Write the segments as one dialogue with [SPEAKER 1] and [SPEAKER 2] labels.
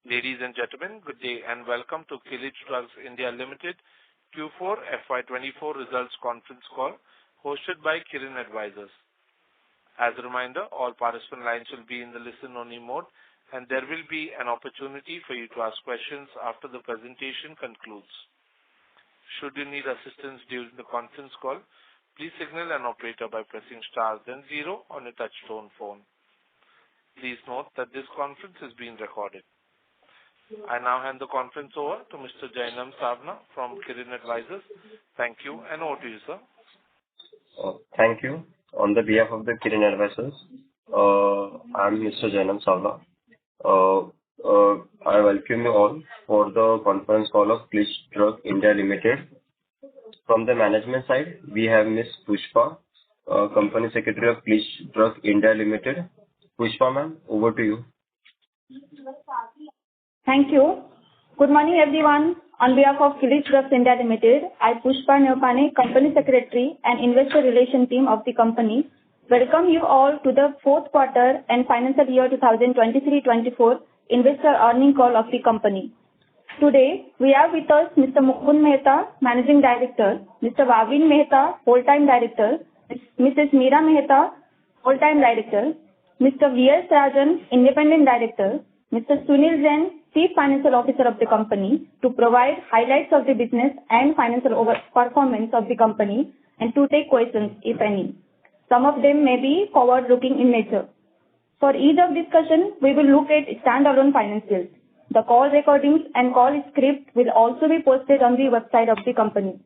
[SPEAKER 1] Ladies and gentlemen, good day and welcome to Kilitch Drugs India Limited Q4 FY24 results conference call hosted by Kirin Advisors. As a reminder, all participant lines will be in the listen-only mode and there will be an opportunity for you to ask questions after the presentation concludes. Should you need assistance during the conference call, please signal an operator by pressing star then 0 on your touch-tone phone. Please note that this conference is being recorded. I now hand the conference over to Mr. Jainam Savna from Kirin Advisors. Thank you and over to you, sir.
[SPEAKER 2] Thank you. On the behalf of the Kirin Advisors, I'm Mr. Jainam Savna. I welcome you all for the conference call of Kilitch Drugs India Limited. From the management side, we have Ms. Pushpa, Company Secretary of Kilitch Drugs India Limited. Pushpa ma'am, over to you.
[SPEAKER 3] Thank you. Good morning, everyone. On behalf of Kilitch Drugs India Limited, I, Pushpa Neopane, Company Secretary and Investor Relation Team of the company, welcome you all to the fourth quarter and financial year 2023-24 investor earning call of the company. Today, we have with us Mr. Mukund Mehta, Managing Director, Mr. Vavin Mehta, Whole-Time Director, Mrs. Meera Mehta, Whole-Time Director, Mr. V.S. Rajan, Independent Director, Mr. Sunil Jain, Chief Financial Officer of the company, to provide highlights of the business and financial performance of the company and to take questions, if any. Some of them may be forward-looking in nature. For ease of discussion, we will look at standalone financials. The call recordings and call script will also be posted on the website of the company.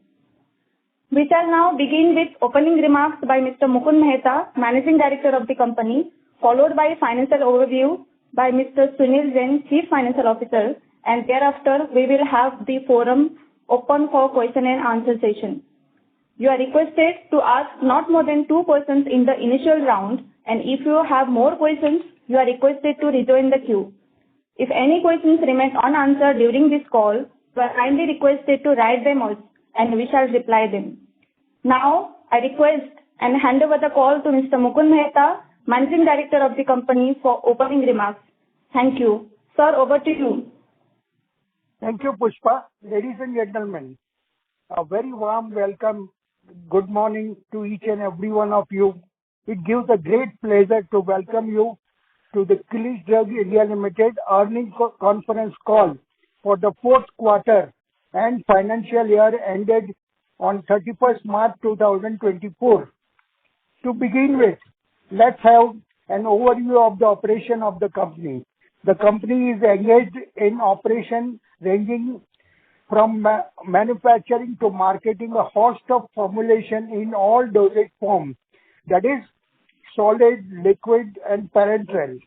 [SPEAKER 3] We shall now begin with opening remarks by Mr. Mukund Mehta, Managing Director of the company, followed by financial overview by Mr. Sunil Jain, Chief Financial Officer, and thereafter we will have the forum open for question and answer session. You are requested to ask not more than 2 questions in the initial round, and if you have more questions, you are requested to rejoin the queue. If any questions remain unanswered during this call, you are kindly requested to write them out and we shall reply them. Now, I request and hand over the call to Mr. Mukund Mehta, Managing Director of the company, for opening remarks. Thank you. Sir, over to you.
[SPEAKER 4] Thank you, Pushpa. Ladies and gentlemen, a very warm welcome. Good morning to each and every one of you. It gives a great pleasure to welcome you to the Kilitch Drugs India Limited earnings conference call for the fourth quarter and financial year ended on 31st March 2024. To begin with, let's have an overview of the operation of the company. The company is engaged in operation ranging from manufacturing to marketing a host of formulation in all dosage forms, that is, solid, liquid and parenteral.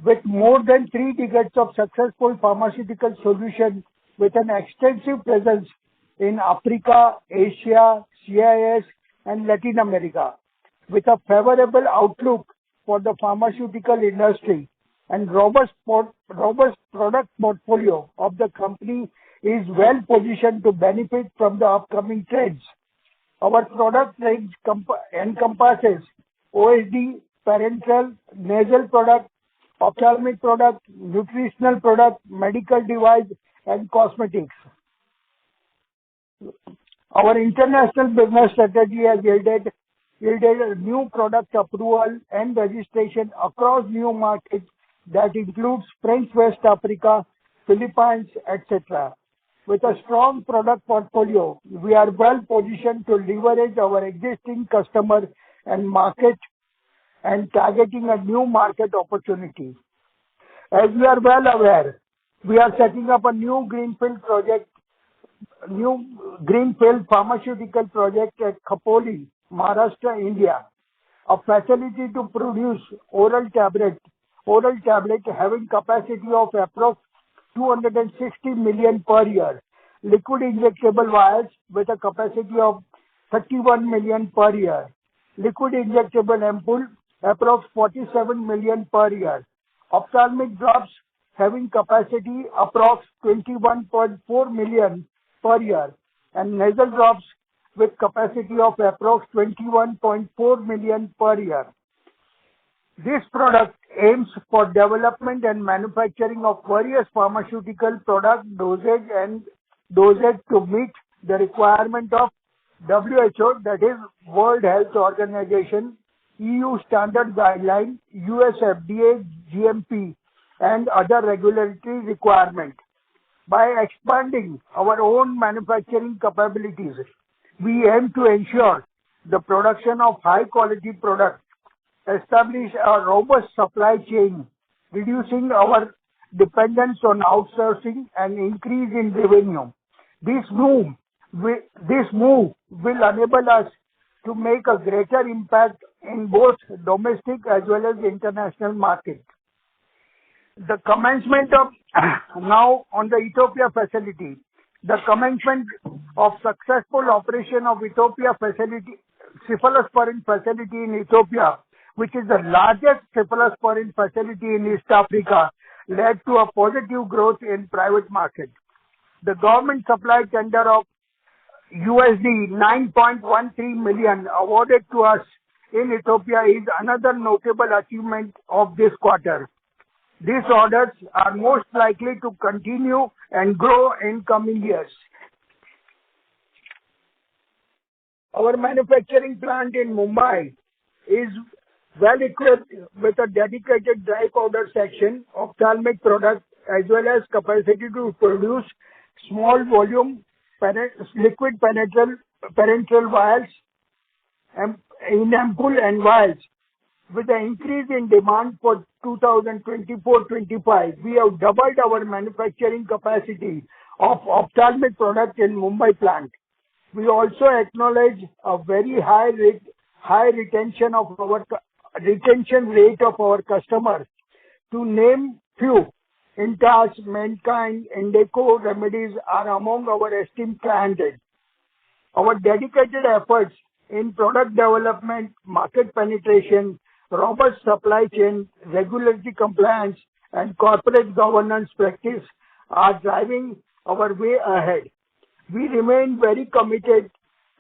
[SPEAKER 4] With more than 3 decades of successful pharmaceutical solutions with an extensive presence in Africa, Asia, CIS and Latin America, with a favorable outlook for the pharmaceutical industry and robust product portfolio of the company is well positioned to benefit from the upcoming trends. Our product range encompasses OSD, parenteral, nasal product, ophthalmic product, nutritional product, medical device and cosmetics. Our international business strategy has yielded new product approval and registration across new markets that includes French West Africa, Philippines, etc. With a strong product portfolio, we are well positioned to leverage our existing customer and market and targeting a new market opportunity. As we are well aware, we are setting up a new greenfield pharmaceutical project at Khopoli, Maharashtra, India, a facility to produce oral tablet having capacity of approx 260 million per year, liquid injectable vials with a capacity of 31 million per year, liquid injectable ampoule approx 47 million per year, ophthalmic drops having capacity approx 21.4 million per year, and nasal drops with capacity of approx 21.4 million per year. This product aims for development and manufacturing of various pharmaceutical product dosage to meet the requirement of WHO, that is World Health Organization, EU standard guideline, US FDA, GMP, and other regulatory requirements. By expanding our own manufacturing capabilities, we aim to ensure the production of high-quality products, establish a robust supply chain, reducing our dependence on outsourcing and increase in revenue. This move will enable us to make a greater impact in both domestic as well as international markets. The commencement of now on the Ethiopia facility. The commencement of successful operation of Ethiopia facility, cephalosporin facility in Ethiopia, which is the largest cephalosporin facility in East Africa, led to a positive growth in private market. The government supply tender of USD 9.13 million awarded to us in Ethiopia is another notable achievement of this quarter. These orders are most likely to continue and grow in coming years. Our manufacturing plant in Mumbai is well equipped with a dedicated dry powder section, ophthalmic products, as well as capacity to produce small volume liquid parenteral vials in ampoule and vials. With the increase in demand for 2024-25, we have doubled our manufacturing capacity of ophthalmic products in Mumbai plant. We also acknowledge a very high retention rate of our customers. To name few, Intas, Mankind, Indeco Remedies are among our esteemed clients. Our dedicated efforts in product development, market penetration, robust supply chain, regulatory compliance, and corporate governance practice are driving our way ahead. We remain very committed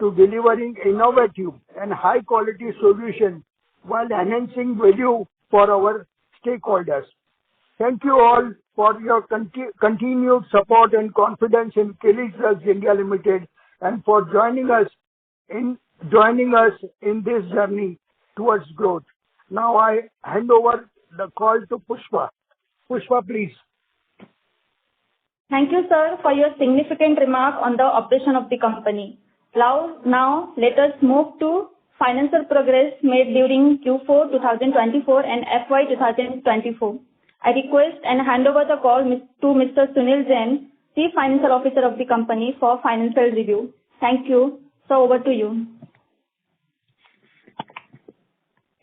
[SPEAKER 4] to delivering innovative and high-quality solutions while enhancing value for our stakeholders. Thank you all for your continued support and confidence in Kilitch Drugs India Limited and for joining us in this journey towards growth. Now I hand over the call to Pushpa. Pushpa, please.
[SPEAKER 3] Thank you, sir, for your significant remark on the operation of the company. Now let us move to financial progress made during Q4 2024 and FY 2024. I request and hand over the call to Mr. Sunil Jain, Chief Financial Officer of the company, for financial review. Thank you. So over to you.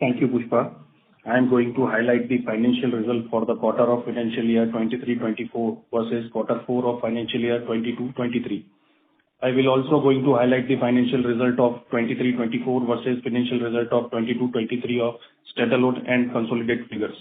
[SPEAKER 5] Thank you, Pushpa. I am going to highlight the financial result for the quarter of financial year 23-24 versus quarter 4 of financial year 22-23. I will also going to highlight the financial result of 23-24 versus financial result of 22-23 of standalone and consolidated figures.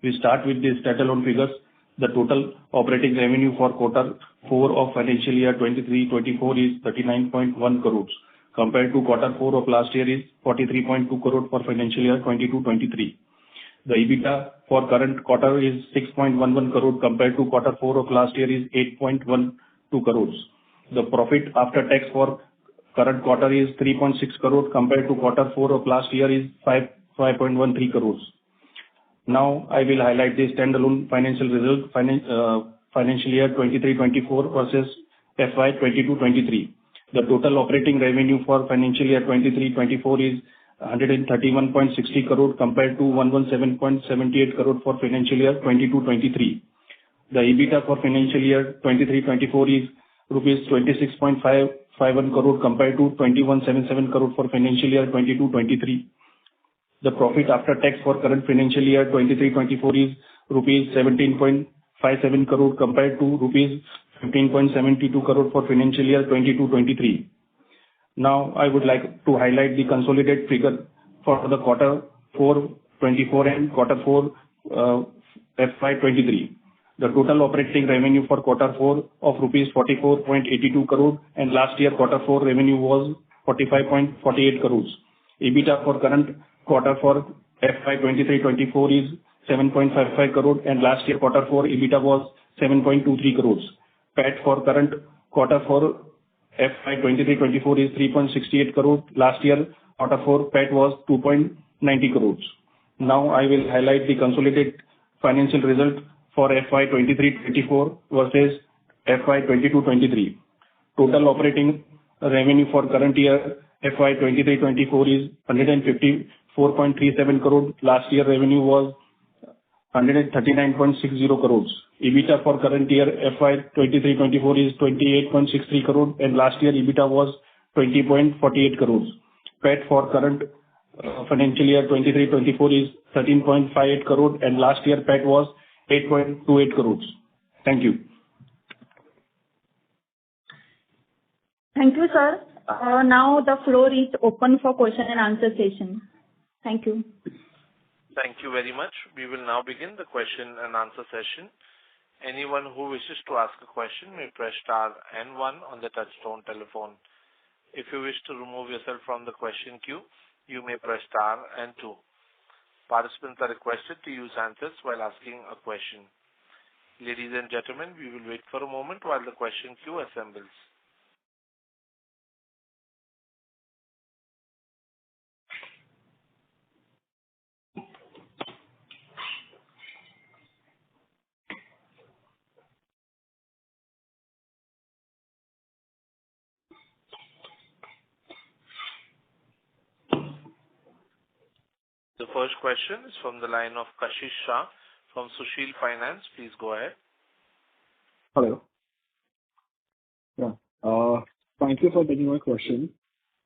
[SPEAKER 5] We start with the standalone figures. The total operating revenue for quarter 4 of financial year 23-24 is 39.1 crores. Compared to quarter 4 of last year is 43.2 crore for financial year 22-23. The EBITDA for current quarter is 6.11 crore compared to quarter 4 of last year is 8.12 crores. The profit after tax for current quarter is 3.6 crore compared to quarter 4 of last year is 5.13 crores. Now I will highlight the standalone financial result financial year 23-24 versus FY 22-23. The total operating revenue for financial year 23-24 is 131.60 crore compared to 117.78 crore for financial year 22-23. The EBITDA for financial year 23-24 is rupees 26.551 crore compared to 21.77 crore for financial year 22-23. The profit after tax for current financial year 23-24 is rupees 17.57 crore compared to rupees 15.72 crore for financial year 22-23. Now I would like to highlight the consolidated figure for the quarter 4 24 and quarter 4 FY 23. The total operating revenue for quarter 4 of rupees 44.82 crore and last year quarter 4 revenue was 45.48 crores. EBITDA for current quarter for FY 23-24 is 7.55 crore, and last year quarter four EBITDA was 7.23 crores. PAT for current quarter four FY23-24 is 3.68 crore. Last year quarter four PAT was 2.90 crores. Now I will highlight the consolidated financial result for FY23-24 versus FY22-23. Total operating revenue for current year FY23-24 is 154.37 crore. Last year revenue was 139.60 crores. EBITDA for current year FY23-24 is 28.63 crore, and last year EBITDA was 20.48 crores. PAT for current financial year 23-24 is 13.58 crore, and last year PAT was 8.28 crores. Thank you.
[SPEAKER 3] Thank you, sir. Now the floor is open for question and answer session. Thank you.
[SPEAKER 1] Thank you very much. We will now begin the question and answer session. Anyone who wishes to ask a question may press star and one on the touchtone telephone. If you wish to remove yourself from the question queue, you may press star and two. Participants are requested to use handsets while asking a question. Ladies and gentlemen, we will wait for a moment while the question queue assembles. The first question is from the line of Kashish Shah from Sushil Finance. Please go ahead.
[SPEAKER 6] Hello. Yeah. Thank you for taking my question.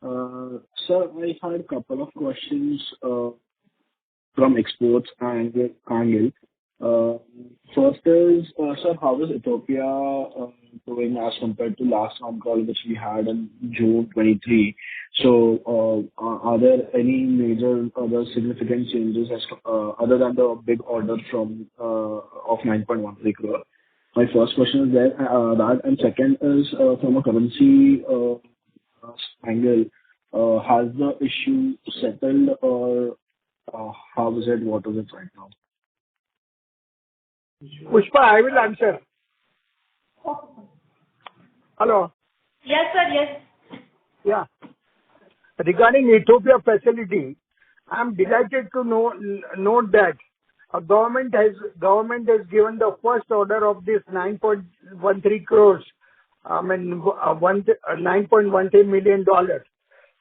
[SPEAKER 6] Sir, I had a couple of questions from exports and angle. First is, sir, how is Ethiopia doing as compared to last Concall which we had in June 23? So, are there any major other significant changes as other than the big order from of 9.13 crore? My first question is that, and second is from a currency angle, has the issue settled or how is it? What is it right now?
[SPEAKER 4] Pushpa, I will answer. Hello.
[SPEAKER 3] Yes, sir. Yes.
[SPEAKER 4] Yeah. Regarding Ethiopia facility, I am delighted to note that a government has given the first order of this 9.13 crores. $9.13 million.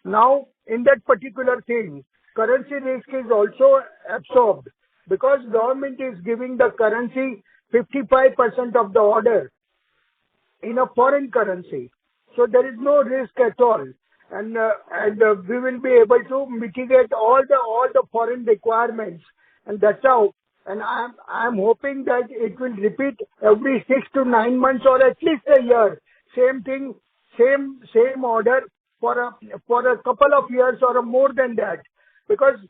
[SPEAKER 4] Now, in that particular thing, currency risk is also absorbed because government is giving the currency 55% of the order in a foreign currency. So there is no risk at all. And we will be able to mitigate all the foreign requirements. And that's how. And I'm hoping that it will repeat every 6 to 9 months or at least a year. Same thing, same order for a couple of years or more than that. Because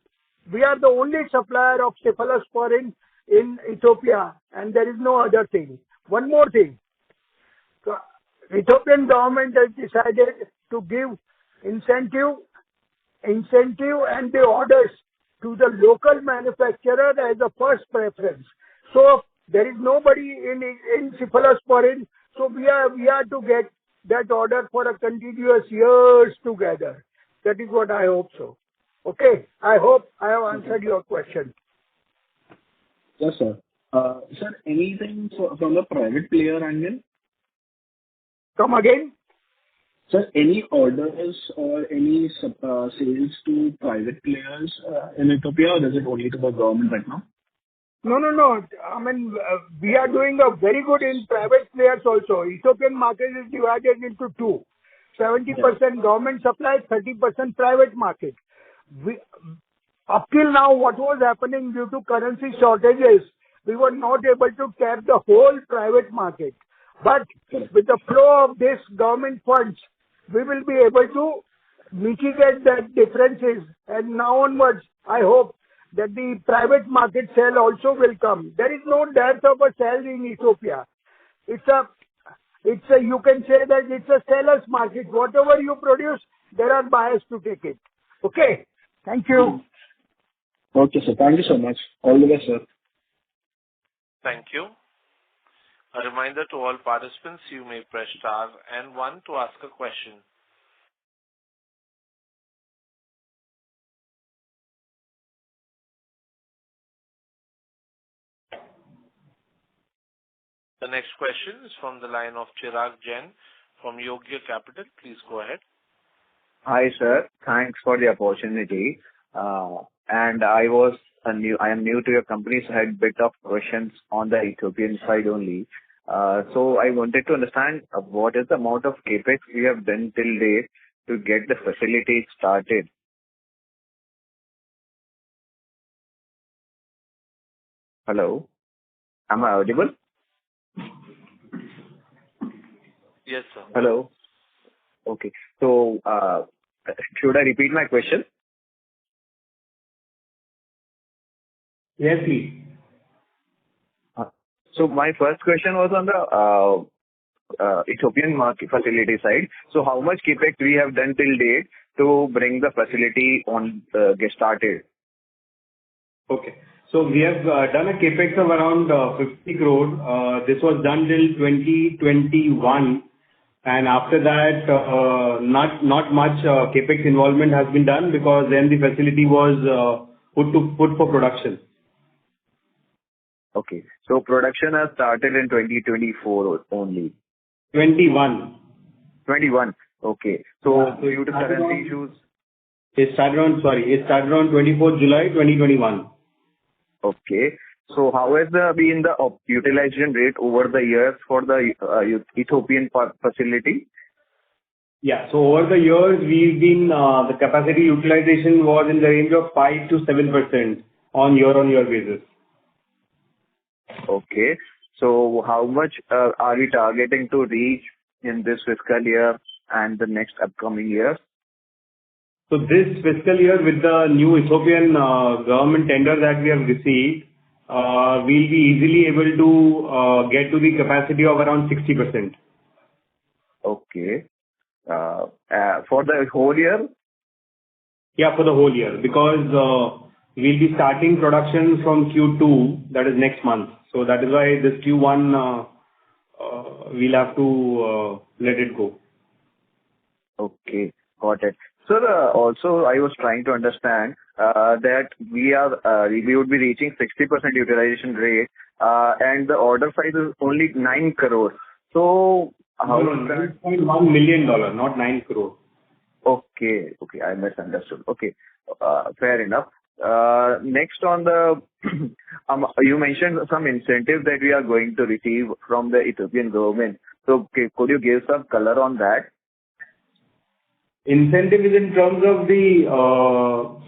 [SPEAKER 4] we are the only supplier of cephalosporin in Ethiopia, and there is no other thing. One more thing. So, Ethiopian government has decided to give incentive and the orders to the local manufacturer as a first preference. So there is nobody in cephalosporin. So we are to get that order for a continuous years together. That is what I hope so. Okay. I hope I have answered your question.
[SPEAKER 6] Yes, sir. Sir, anything from the private player angle?
[SPEAKER 4] Come again?
[SPEAKER 6] Sir, any orders or any sales to private players in Ethiopia, or is it only to the government right now?
[SPEAKER 4] No. I mean, we are doing a very good in private players also. Ethiopian market is divided into two. 70% government supply, 30% private market. Up till now, what was happening due to currency shortages, we were not able to tap the whole private market. But with the flow of this government funds, we will be able to mitigate that differences. And now onwards, I hope that the private market sale also will come. There is no dearth of a sale in Ethiopia. You can say that it's a seller's market. Whatever you produce, there are buyers to take it. Okay. Thank you.
[SPEAKER 6] Okay, sir. Thank you so much. All the best, sir.
[SPEAKER 1] Thank you. A reminder to all participants, you may press star and one to ask a question. The next question is from the line of Chirag Jain from Yogya Capital. Please go ahead.
[SPEAKER 7] Hi, sir. Thanks for the opportunity. And I am new to your company, so I had a bit of questions on the Ethiopian side only. So I wanted to understand what is the amount of CapEx we have done till date to get the facility started. Hello? Am I audible?
[SPEAKER 1] Yes, sir.
[SPEAKER 7] Hello? Okay. So, should I repeat my question?
[SPEAKER 5] Yes, please.
[SPEAKER 7] So my first question was on the Ethiopian market facility side. So how much CapEx we have done till date to bring the facility on get started?
[SPEAKER 5] Okay. So we have done a CapEx of around 50 crore. This was done till 2021, and after that, not much CapEx involvement has been done because then the facility was put for production.
[SPEAKER 7] Okay. So production has started in 2024 only.
[SPEAKER 5] 21.
[SPEAKER 7] 21. Okay. So due to currency issues.
[SPEAKER 5] It started on 24th July 2021.
[SPEAKER 7] Okay. So how has been the utilization rate over the years for the Ethiopian facility?
[SPEAKER 5] Yeah. So over the years, we've been the capacity utilization was in the range of 5 to 7% on year-on-year basis.
[SPEAKER 7] Okay. So how much are we targeting to reach in this fiscal year and the next upcoming years?
[SPEAKER 5] So this fiscal year, with the new Ethiopian government tender that we have received, we'll be easily able to get to the capacity of around 60%.
[SPEAKER 7] Okay. For the whole year?
[SPEAKER 5] Yeah, for the whole year, because we'll be starting production from Q2, that is next month. So that is why this Q1 we'll have to let it go.
[SPEAKER 7] Okay, got it. Sir, also I was trying to understand that we would be reaching 60% utilization rate, and the order size is only 9 crore. So how is that?
[SPEAKER 5] $9.1 million, not 9 crore.
[SPEAKER 7] Okay, I misunderstood. Okay, fair enough. Next on the, you mentioned some incentive that we are going to receive from the Ethiopian government. So could you give some color on that?
[SPEAKER 5] Incentive is in terms of the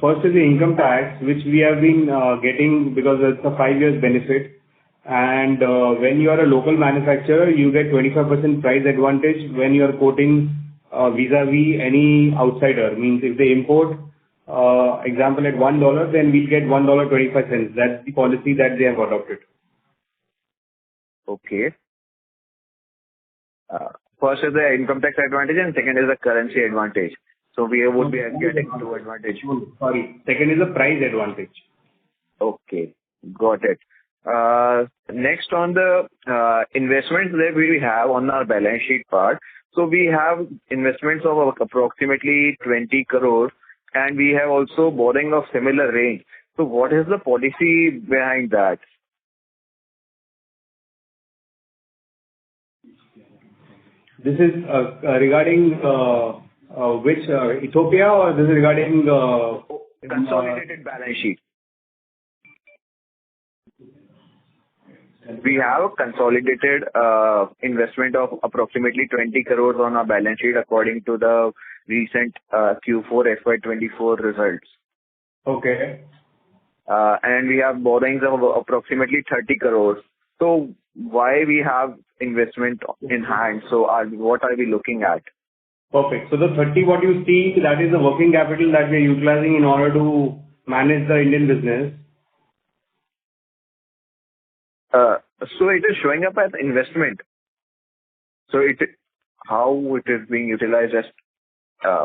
[SPEAKER 5] first is the income tax, which we have been getting because it's a 5 years benefit. And when you are a local manufacturer, you get 25% price advantage when you are quoting vis-a-vis any outsider. Means if they import, example at $1, then we get $1.25. That's the policy that they have adopted.
[SPEAKER 7] Okay. First is the income tax advantage and second is the currency advantage. So we would be getting two advantage.
[SPEAKER 5] Sorry. Second is the price advantage.
[SPEAKER 7] Okay. Got it. Next on the investments that we have on our balance sheet part. So we have investments of approximately 20 crores and we have also borrowing of similar range. So what is the policy behind that?
[SPEAKER 5] This is regarding which Ethiopia, or this is regarding
[SPEAKER 7] consolidated balance sheet? We have a consolidated investment of approximately 20 crores on our balance sheet according to the recent Q4 FY24 results.
[SPEAKER 5] Okay.
[SPEAKER 7] And we have borrowings of approximately 30 crores. So why we have investment in hand? So what are we looking at?
[SPEAKER 5] Perfect. So the 30 what you see, that is the working capital that we are utilizing in order to manage the Indian business.
[SPEAKER 7] So it is showing up as investment. So how it is being utilized as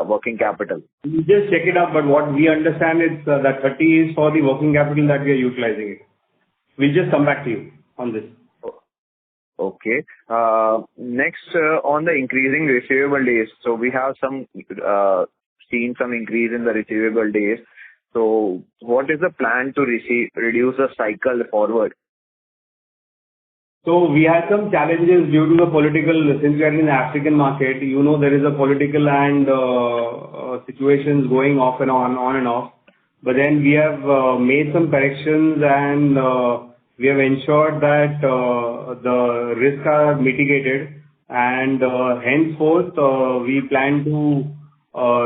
[SPEAKER 7] working capital?
[SPEAKER 5] You just check it up, but what we understand is that 30 is for the working capital that we are utilizing it. We'll just come back to you. on this.
[SPEAKER 7] Okay. Next, on the increasing receivable days. So we have seen some increase in the receivable days. So what is the plan to reduce the cycle forward?
[SPEAKER 5] So we had some challenges due to the political, since we are in the African market, you know, there is a political and situations going off and on and off. But then we have made some corrections and we have ensured that the risks are mitigated, and henceforth we plan to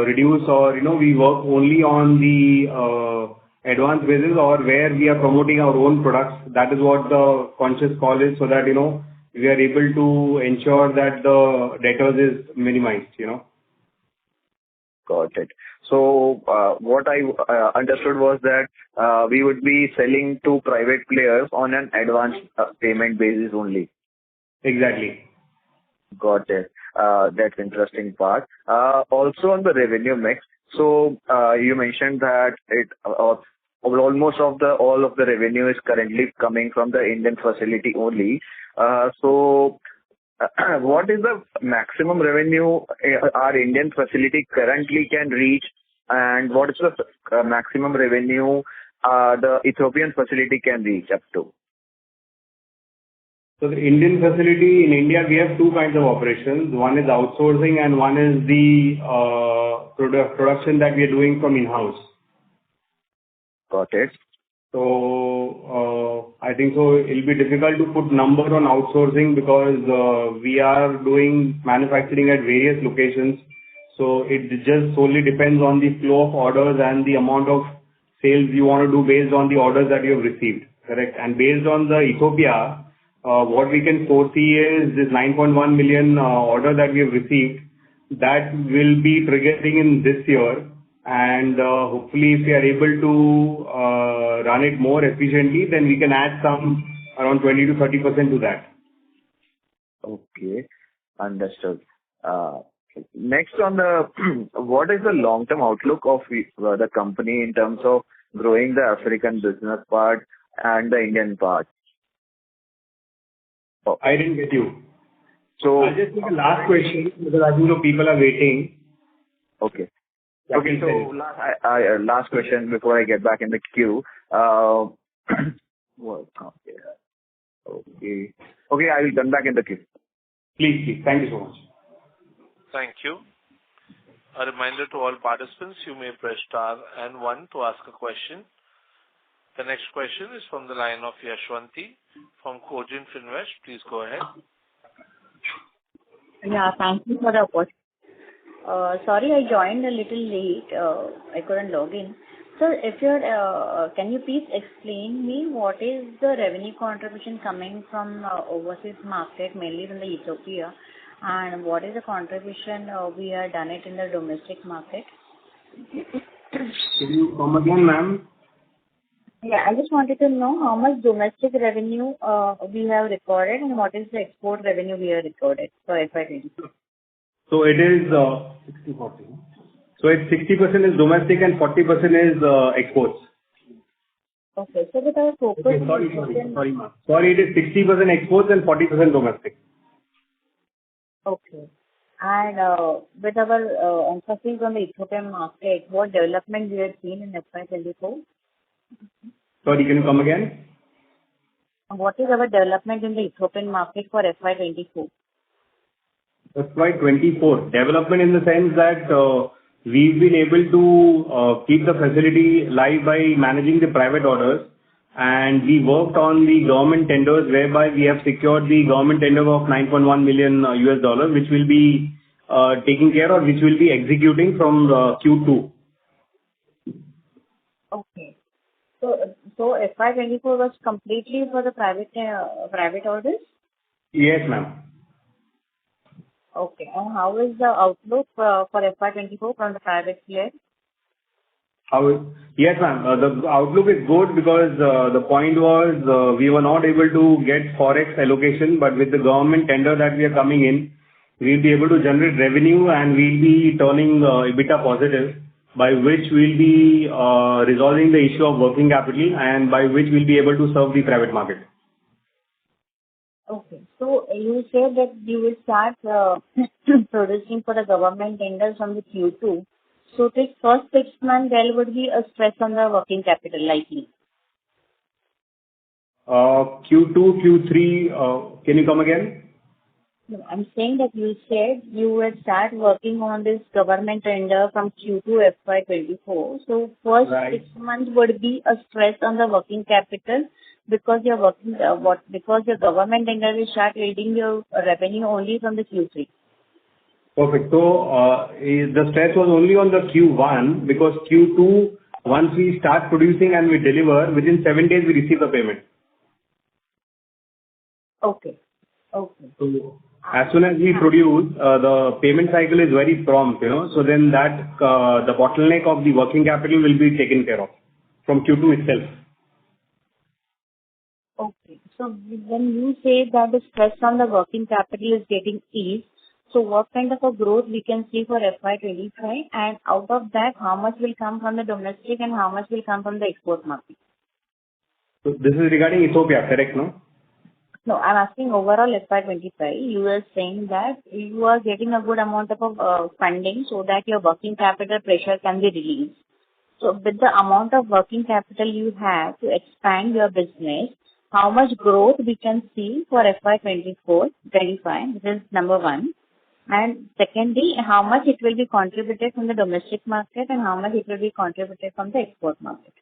[SPEAKER 5] reduce, or we work only on the advanced basis, or where we are promoting our own products. That is what the conscious call is, so that we are able to ensure that the debtors is minimized.
[SPEAKER 7] Got it. So what I understood was that we would be selling to private players on an advance payment basis only.
[SPEAKER 5] Exactly.
[SPEAKER 7] Got it. That's interesting part. Also on the revenue mix. So you mentioned that almost all of the revenue is currently coming from the Indian facility only. So what is the maximum revenue our Indian facility currently can reach, and what is the maximum revenue the Ethiopian facility can reach up to?
[SPEAKER 5] So the Indian facility, in India, we have two kinds of operations. One is outsourcing and one is the production that we are doing from in-house.
[SPEAKER 7] Got it.
[SPEAKER 5] So I think so it'll be difficult to put number on outsourcing, because we are doing manufacturing at various locations. So it just solely depends on the flow of orders and the amount of sales you want to do based on the orders that you have received. Correct. And based on the Ethiopia, what we can foresee is this 9.1 million order that we have received, that will be triggering in this year. And hopefully, if we are able to run it more efficiently, then we can add some around 20 to 30% to that.
[SPEAKER 7] Okay, understood. Next, on the what is the long-term outlook of the company in terms of growing the African business part and the Indian part?
[SPEAKER 5] I didn't get you.
[SPEAKER 7] So
[SPEAKER 5] I'll just take a last question, because I think people are waiting.
[SPEAKER 7] Okay. Okay, so last question before I get back in the queue. Okay, I will come back in the queue.
[SPEAKER 5] Please. Thank you so much.
[SPEAKER 1] Thank you. A reminder to all participants, you may press star and 1 to ask a question. The next question is from the line of Yashwanti from Cogent Finvest. Please go ahead.
[SPEAKER 8] Yeah, thank you for the opportunity. Sorry, I joined a little late. I couldn't log in. So, can you please explain me what is the revenue contribution coming from overseas market, mainly from the Ethiopia, and what is the contribution we have done it in the domestic market?
[SPEAKER 5] Could you come again, ma'am?
[SPEAKER 8] Yeah, I just wanted to know how much domestic revenue we have recorded and what is the export revenue we have recorded for FY24.
[SPEAKER 5] So it is 60-40. So it's 60% is domestic and 40% is exports.
[SPEAKER 8] Okay, so with our focus...
[SPEAKER 5] Okay, sorry, ma'am. Sorry, it is 60% exports and 40% domestic.
[SPEAKER 8] Okay. And with our emphasis on the Ethiopian market, what development we have seen in FY24?
[SPEAKER 5] Sorry, can you come again?
[SPEAKER 8] What is our development in the Ethiopian market for FY24?
[SPEAKER 5] FY24. Development in the sense that we've been able to keep the facility live by managing the private orders, and we worked on the government tenders, whereby we have secured the government tender of $9.1 million US, which will be taking care, or which will be executing from Q2.
[SPEAKER 8] Okay. So FY24 was completely for the private orders?
[SPEAKER 5] Yes, ma'am.
[SPEAKER 8] Okay. And how is the outlook for FY24 from the private player?
[SPEAKER 5] Yes, ma'am. The outlook is good, because the point was we were not able to get forex allocation, but with the government tender that we are coming in, we'll be able to generate revenue, and we'll be turning EBITDA positive, by which we'll be resolving the issue of working capital, and by which we'll be able to serve the private market.
[SPEAKER 8] you said that you will start producing for the government tenders from the Q2. So this first 6 months, there would be a stress on the working capital likely.
[SPEAKER 5] Q2, Q3, can you come again?
[SPEAKER 8] No, I'm saying that you said you will start working on this government tender from Q2 FY24. So first
[SPEAKER 5] Right.
[SPEAKER 8] 6 months would be a stress on the working capital because you're working, because your government tender will start yielding your revenue only from the Q3.
[SPEAKER 5] Perfect. So, the stress was only on the Q1 because Q2, once we start producing and we deliver, within 7 days we receive the payment.
[SPEAKER 8] Okay. Okay.
[SPEAKER 5] So as soon as we produce, the payment cycle is very prompt, so then that, the bottleneck of the working capital will be taken care of from Q2 itself.
[SPEAKER 8] Okay. So when you say that the stress on the working capital is getting eased, so what kind of a growth we can see for FY25? And out of that, how much will come from the domestic and how much will come from the export market?
[SPEAKER 5] So this is regarding Ethiopia, correct, no?
[SPEAKER 8] No, I'm asking overall FY25. You were saying that you are getting a good amount of funding so that your working capital pressure can be released. So with the amount of working capital you have to expand your business, how much growth we can see for FY24, 25? This is number one. And secondly, how much it will be contributed from the domestic market and how much it will be contributed from the export market?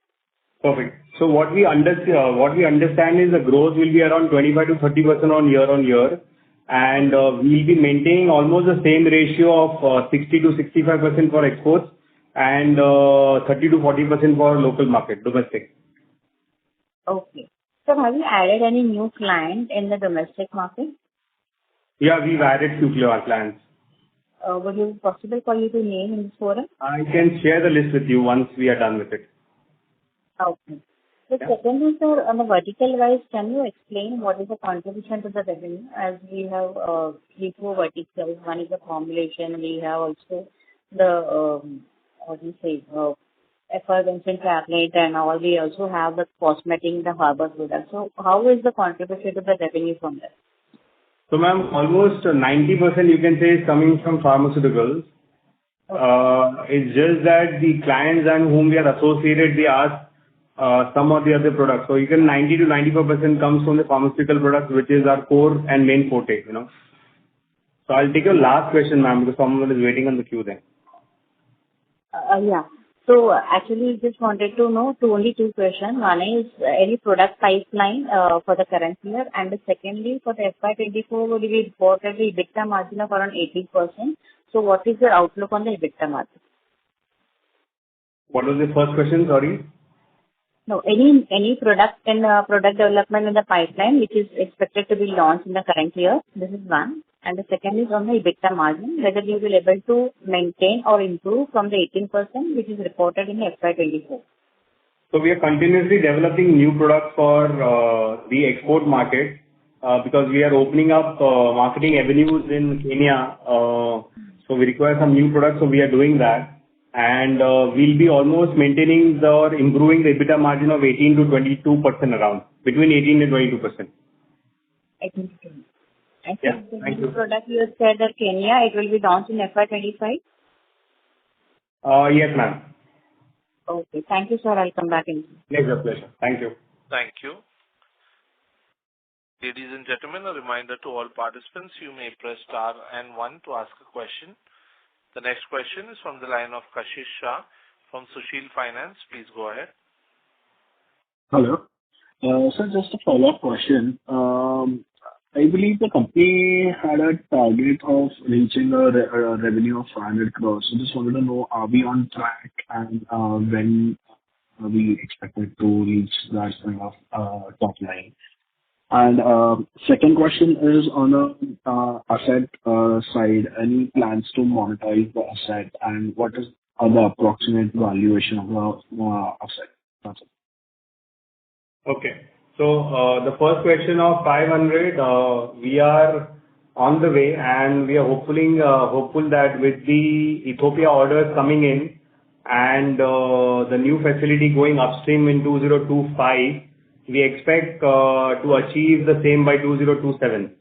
[SPEAKER 5] Perfect. So what we understand is the growth will be around 25 to 30% on year, and we'll be maintaining almost the same ratio of 60 to 65% for exports and 30 to 40% for local market, domestic.
[SPEAKER 8] Okay. So have you added any new client in the domestic market?
[SPEAKER 5] Yeah, we've added few clients.
[SPEAKER 8] Would it be possible for you to name in this forum?
[SPEAKER 5] I can share the list with you once we are done with it.
[SPEAKER 8] Okay. The second is, sir, on the vertical wise, can you explain what is the contribution to the revenue? As we have 3-4 verticals. One is the formulation. We have also the effervescent tablet and all. We also have the cosmetic, the herbal product. So how is the contribution to the revenue from that?
[SPEAKER 5] So ma'am, almost 90% you can say is coming from pharmaceuticals. It's just that the clients and whom we are associated, they ask some of the other products. So you can 90 to 95% comes from the pharmaceutical products, which is our core and main forte, So I'll take your last question, ma'am, because someone is waiting on the queue then.
[SPEAKER 8] Yeah. So actually, just wanted to know only two questions. One is any product pipeline for the current year, and secondly, for the FY24, would be reported the EBITDA margin of around 18%. So what is your outlook on the EBITDA margin?
[SPEAKER 5] What was the first question? Sorry.
[SPEAKER 8] No, any product and product development in the pipeline which is expected to be launched in the current year. This is one. And the second is on the EBITDA margin, whether you will able to maintain or improve from the 18% which is reported in FY24.
[SPEAKER 5] So we are continuously developing new products for the export market because we are opening up marketing avenues in Kenya. So we require some new products, so we are doing that. And we'll be almost maintaining or improving the EBITDA margin of 18 to 22% around, between 18 and 22%.
[SPEAKER 8] 18 to 20. I think
[SPEAKER 5] Yeah,
[SPEAKER 8] the
[SPEAKER 5] thank
[SPEAKER 8] new
[SPEAKER 5] you.
[SPEAKER 8] product you said that Kenya, it will be launched in FY25?
[SPEAKER 5] Yes, ma'am.
[SPEAKER 8] Okay. Thank you, sir. I'll come back in.
[SPEAKER 5] Pleasure. Thank you.
[SPEAKER 1] Thank you. Ladies and gentlemen, a reminder to all participants, you may press star and 1 to ask a question. The next question is from the line of Kashish Shah from Sushil Finance. Please go ahead.
[SPEAKER 6] Hello. So just a follow-up question. I believe the company had a target of reaching a revenue of 500 crores. So just wanted to know, are we on track, and when are we expected to reach that kind of top line? And second question is on the asset side. Any plans to monetize the asset, and what is the approximate valuation of the asset? That's it.
[SPEAKER 5] Okay. So the first question of 500, we are on the way, and we are hopeful that with the Ethiopia orders coming in and the new facility going upstream in 2025, we expect to achieve the same by 2027.